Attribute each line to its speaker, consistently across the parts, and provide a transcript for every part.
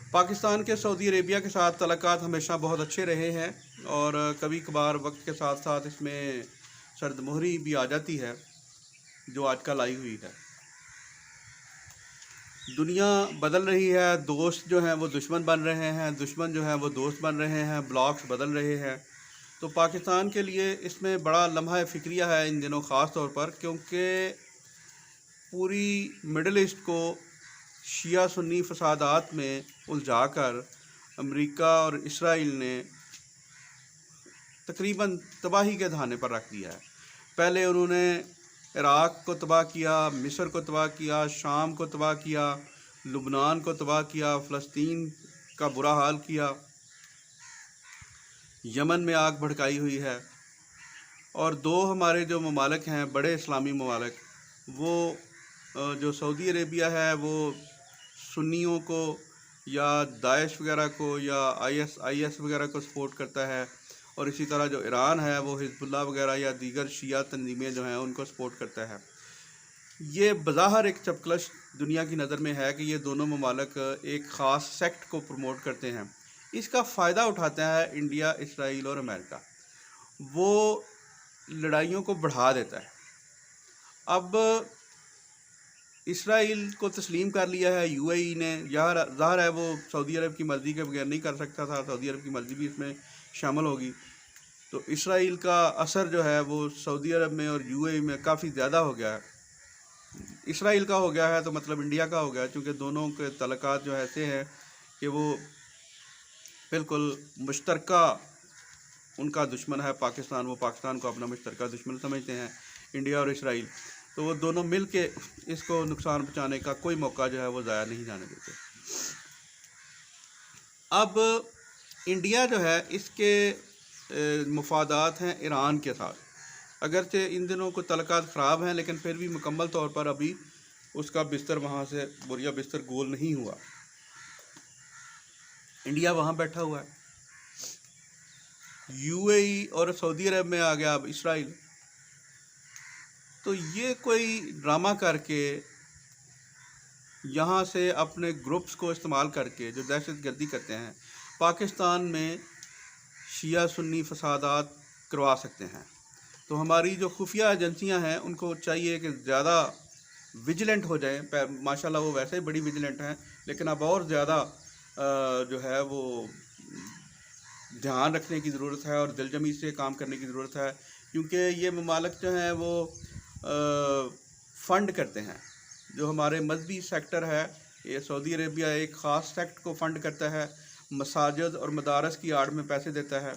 Speaker 1: पाकिस्तान के Saudi Arabia के साथ तल्लुकात हमेशा बहुत अच्छे रहे हैं और कभी कभार वक्त के साथ साथ इसमें सर्दमोहरी भी आ जाती है जो आजकल आई हुई है। दुनिया बदल रही है, दोस्त जो हैं वो दुश्मन बन रहे हैं, दुश्मन जो हैं वो दोस्त बन रहे हैं, ब्लॉक्स बदल रहे हैं। तो पाकिस्तान के लिए इसमें बड़ा लम्हा फ़िक्रिया है इन दिनों ख़ास तौर पर, क्योंकि पूरी मिडल ईस्ट को शिया सुन्नी फसादात में उलझाकर अमेरिका और इसराइल ने तकरीबन तबाही के धाने पर रख दिया है। पहले उन्होंने इराक़ को तबाह किया, मिस्र को तबाह किया, शाम को तबाह किया, लुबनान को तबाह किया, फ़लस्तीन का बुरा हाल किया, यमन में आग भड़काई हुई है। और दो हमारे जो ममालिक हैं बड़े इस्लामी ममालिक, वो जो सऊदी अरेबिया है वो सुन्नियों को या दाइश वगैरह को या आईएस वगैरह को सपोर्ट करता है, और इसी तरह जो ईरान है वो हिज़्बुल्लाह वगैरह या दीगर शिया तंजीमें जो हैं उनको सपोर्ट करता है। ये बज़ाहिर एक चपकलश दुनिया की नज़र में है कि ये दोनों ममालिक एक ख़ास सेक्ट को प्रमोट करते हैं। इसका फ़ायदा उठाता है इंडिया, इसराइल और अमेरिका। वो लड़ाइयों को बढ़ा देता है। अब इसराइल को तस्लीम कर लिया है यूएई ने। यार ज़ाहिर है वो सऊदी अरब की मर्ज़ी के बगैर नहीं कर सकता था, सऊदी अरब की मर्ज़ी भी इसमें शामिल होगी। तो इसराइल का असर जो है वो सऊदी अरब में और यूएई में काफ़ी ज़्यादा हो गया है। इसराइल का हो गया है तो मतलब इंडिया का हो गया, क्योंकि दोनों के तल्लुकात जो ऐसे हैं कि वो बिल्कुल मुश्तरका उनका दुश्मन है पाकिस्तान। वो पाकिस्तान को अपना मुश्तरका दुश्मन समझते हैं, इंडिया और इसराइल। तो वो दोनों मिल के इसको नुकसान पहुँचाने का कोई मौका जो है वो ज़ाया नहीं जाने देते। अब इंडिया जो है इसके मुफादात हैं ईरान के साथ। अगरचे इन दिनों को तल्लुकात ख़राब हैं, लेकिन फिर भी मुकम्मल तौर पर अभी उसका बिस्तर वहाँ से बुरिया बिस्तर गोल नहीं हुआ। इंडिया वहाँ बैठा हुआ है, यूएई और सऊदी अरब में आ गया अब इसराइल। तो ये कोई ड्रामा करके यहाँ से अपने ग्रुप्स को इस्तेमाल करके जो दहशतगर्दी करते हैं, पाकिस्तान में शिया सुन्नी फसादात करवा सकते हैं। तो हमारी जो खुफिया एजेंसियाँ हैं उनको चाहिए कि ज़्यादा विजिलेंट हो जाएं। माशाल्लाह वो वैसे ही बड़ी विजिलेंट हैं, लेकिन अब और ज़्यादा जो है वो ध्यान रखने की ज़रूरत है और दिलजमी से काम करने की ज़रूरत है, क्योंकि ये ममालिक जो हैं वो फ़ंड करते हैं। जो हमारे मजहबी सेक्टर है, ये सऊदी अरेबिया एक ख़ास सेक्ट को फ़ंड करता है, मसाजिद और मदारस की आड़ में पैसे देता है,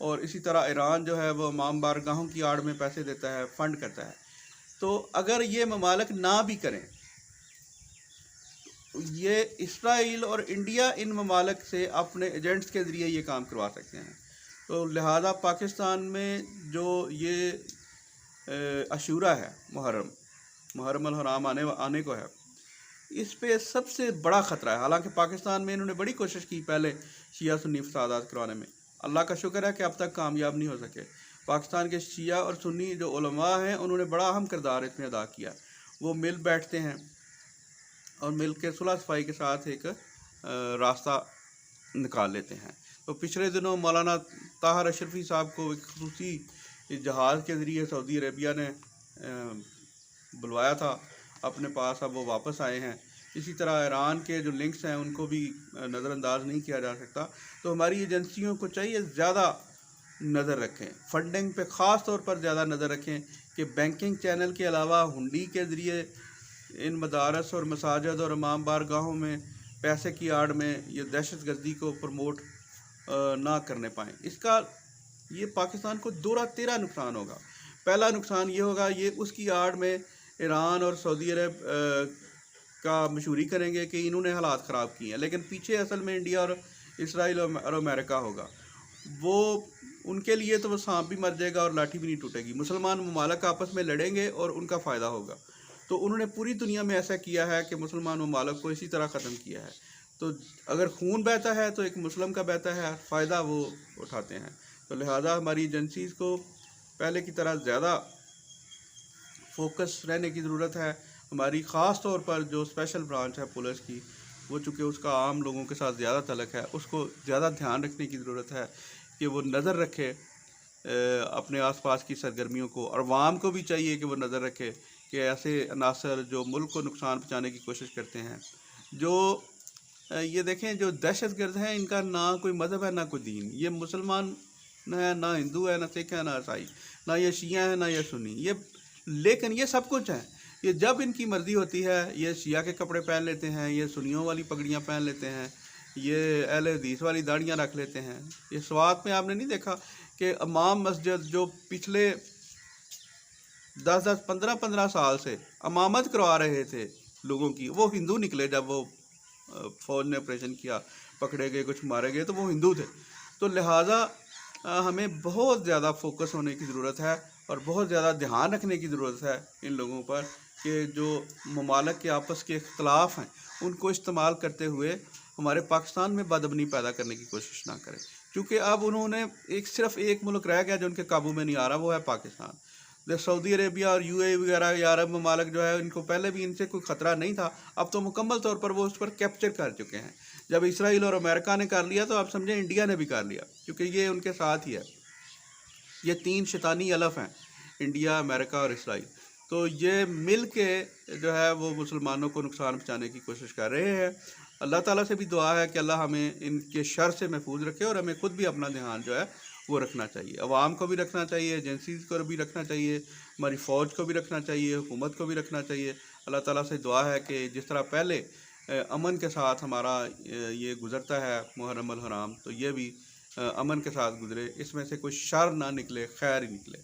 Speaker 1: और इसी तरह ईरान जो है वो इमाम बारगाहों की आड़ में पैसे देता है, फ़ंड करता है। तो अगर ये ममालिक ना भी करें, ये इसराइल और इंडिया इन ममालिक से अपने एजेंट्स के ज़रिए ये काम करवा सकते हैं। तो लिहाजा पाकिस्तान में जो ये अशूरा है, मुहर्रम अल हराम आने को है, इस पे सबसे बड़ा ख़तरा है। हालांकि पाकिस्तान में इन्होंने बड़ी कोशिश की पहले शिया सुन्नी फसादात करवाने में, अल्लाह का शुक्र है कि अब तक कामयाब नहीं हो सके। पाकिस्तान के शिया और सुन्नी जो उलमा हैं उन्होंने बड़ा अहम किरदार इसमें अदा किया। वो मिल बैठते हैं और मिल के सुलह सफाई के साथ एक रास्ता निकाल लेते हैं। तो पिछले दिनों मौलाना ताहर अशरफी साहब को एक खुसूसी जहाज़ के ज़रिए सऊदी अरेबिया ने बुलवाया था अपने पास, अब वो वापस आए हैं। इसी तरह ईरान के जो लिंक्स हैं उनको भी नज़रअंदाज नहीं किया जा सकता। तो हमारी एजेंसियों को चाहिए ज़्यादा नज़र रखें, फंडिंग पे ख़ास तौर पर ज़्यादा नज़र रखें कि बैंकिंग चैनल के अलावा हुंडी के ज़रिए इन मदारस और मसाजिद और इमाम बारगाहों में पैसे की आड़ में ये दहशतगर्दी को प्रमोट ना करने पाएँ। इसका ये पाकिस्तान को दोहरा तेरा नुकसान होगा। पहला नुकसान ये होगा, ये उसकी आड़ में ईरान और सऊदी अरब का मशहूरी करेंगे कि इन्होंने हालात ख़राब किए हैं, लेकिन पीछे असल में इंडिया और इसराइल और अमेरिका होगा। वो उनके लिए तो वो सांप भी मर जाएगा और लाठी भी नहीं टूटेगी। मुसलमान ममालिक आपस में लड़ेंगे और उनका फ़ायदा होगा। तो उन्होंने पूरी दुनिया में ऐसा किया है कि मुसलमान ममालिक को इसी तरह ख़त्म किया है। तो अगर खून बहता है तो एक मुस्लिम का बहता है, फ़ायदा वो उठाते हैं। तो लिहाजा हमारी एजेंसीज़ को पहले की तरह ज़्यादा फोकस रहने की ज़रूरत है। हमारी ख़ास तौर पर जो स्पेशल ब्रांच है पुलिस की, वो चूँकि उसका आम लोगों के साथ ज़्यादा तल्लुक़ है, उसको ज़्यादा ध्यान रखने की ज़रूरत है कि वो नज़र रखे अपने आसपास की सरगर्मियों को, और अवाम को भी चाहिए कि वो नज़र रखे कि ऐसे अनासर जो मुल्क को नुकसान पहुँचाने की कोशिश करते हैं, जो ये देखें जो दहशतगर्द हैं, इनका ना कोई मज़हब है ना कोई दीन। ये मुसलमान है, ना हिंदू है, ना सिख है, ना ईसाई, ना ये शिया है, ना ये सुन्नी, ये लेकिन ये सब कुछ है। ये जब इनकी मर्ज़ी होती है ये शिया के कपड़े पहन लेते हैं, ये सुन्नियों वाली पगड़ियाँ पहन लेते हैं, ये अहले हदीस वाली दाढ़ियाँ रख लेते हैं। ये स्वात में आपने नहीं देखा कि इमाम मस्जिद जो पिछले 10-10, 15-15 साल से इमामत करवा रहे थे लोगों की, वो हिंदू निकले। जब वो फ़ौज ने ऑपरेशन किया, पकड़े गए, कुछ मारे गए, तो वो हिंदू थे। तो लिहाजा हमें बहुत ज़्यादा फोकस होने की ज़रूरत है और बहुत ज़्यादा ध्यान रखने की ज़रूरत है इन लोगों पर कि जो ममालिक के आपस के इख्तलाफ हैं उनको इस्तेमाल करते हुए हमारे पाकिस्तान में बदअमनी पैदा करने की कोशिश ना करें। क्योंकि अब उन्होंने सिर्फ एक मुल्क रह गया जो उनके काबू में नहीं आ रहा, वो है पाकिस्तान। सऊदी अरेबिया और यूएई वगैरह या अरब ममालिक जो है, इनको पहले भी इनसे कोई ख़तरा नहीं था, अब तो मुकम्मल तौर पर वो उस पर कैप्चर कर चुके हैं। जब इसराइल और अमेरिका ने कर लिया तो आप समझें इंडिया ने भी कर लिया, क्योंकि ये उनके साथ ही है। ये 3 शैतानी अलफ़ हैं, इंडिया, अमेरिका और इसराइल। तो ये मिल के जो है वो मुसलमानों को नुकसान पहुँचाने की कोशिश कर रहे हैं। अल्लाह ताला से भी दुआ है कि अल्लाह हमें इनके शर से महफूज रखे, और हमें ख़ुद भी अपना ध्यान जो है वो रखना चाहिए। अवाम को भी रखना चाहिए, एजेंसीज़ को भी रखना चाहिए, हमारी फ़ौज को भी रखना चाहिए, हुकूमत को भी रखना चाहिए। अल्लाह ताला से दुआ है कि जिस तरह पहले अमन के साथ हमारा ये गुज़रता है मुहर्रम अल हराम, तो ये भी अमन के साथ गुज़रे, इसमें से कोई शर ना निकले, खैर ही निकले।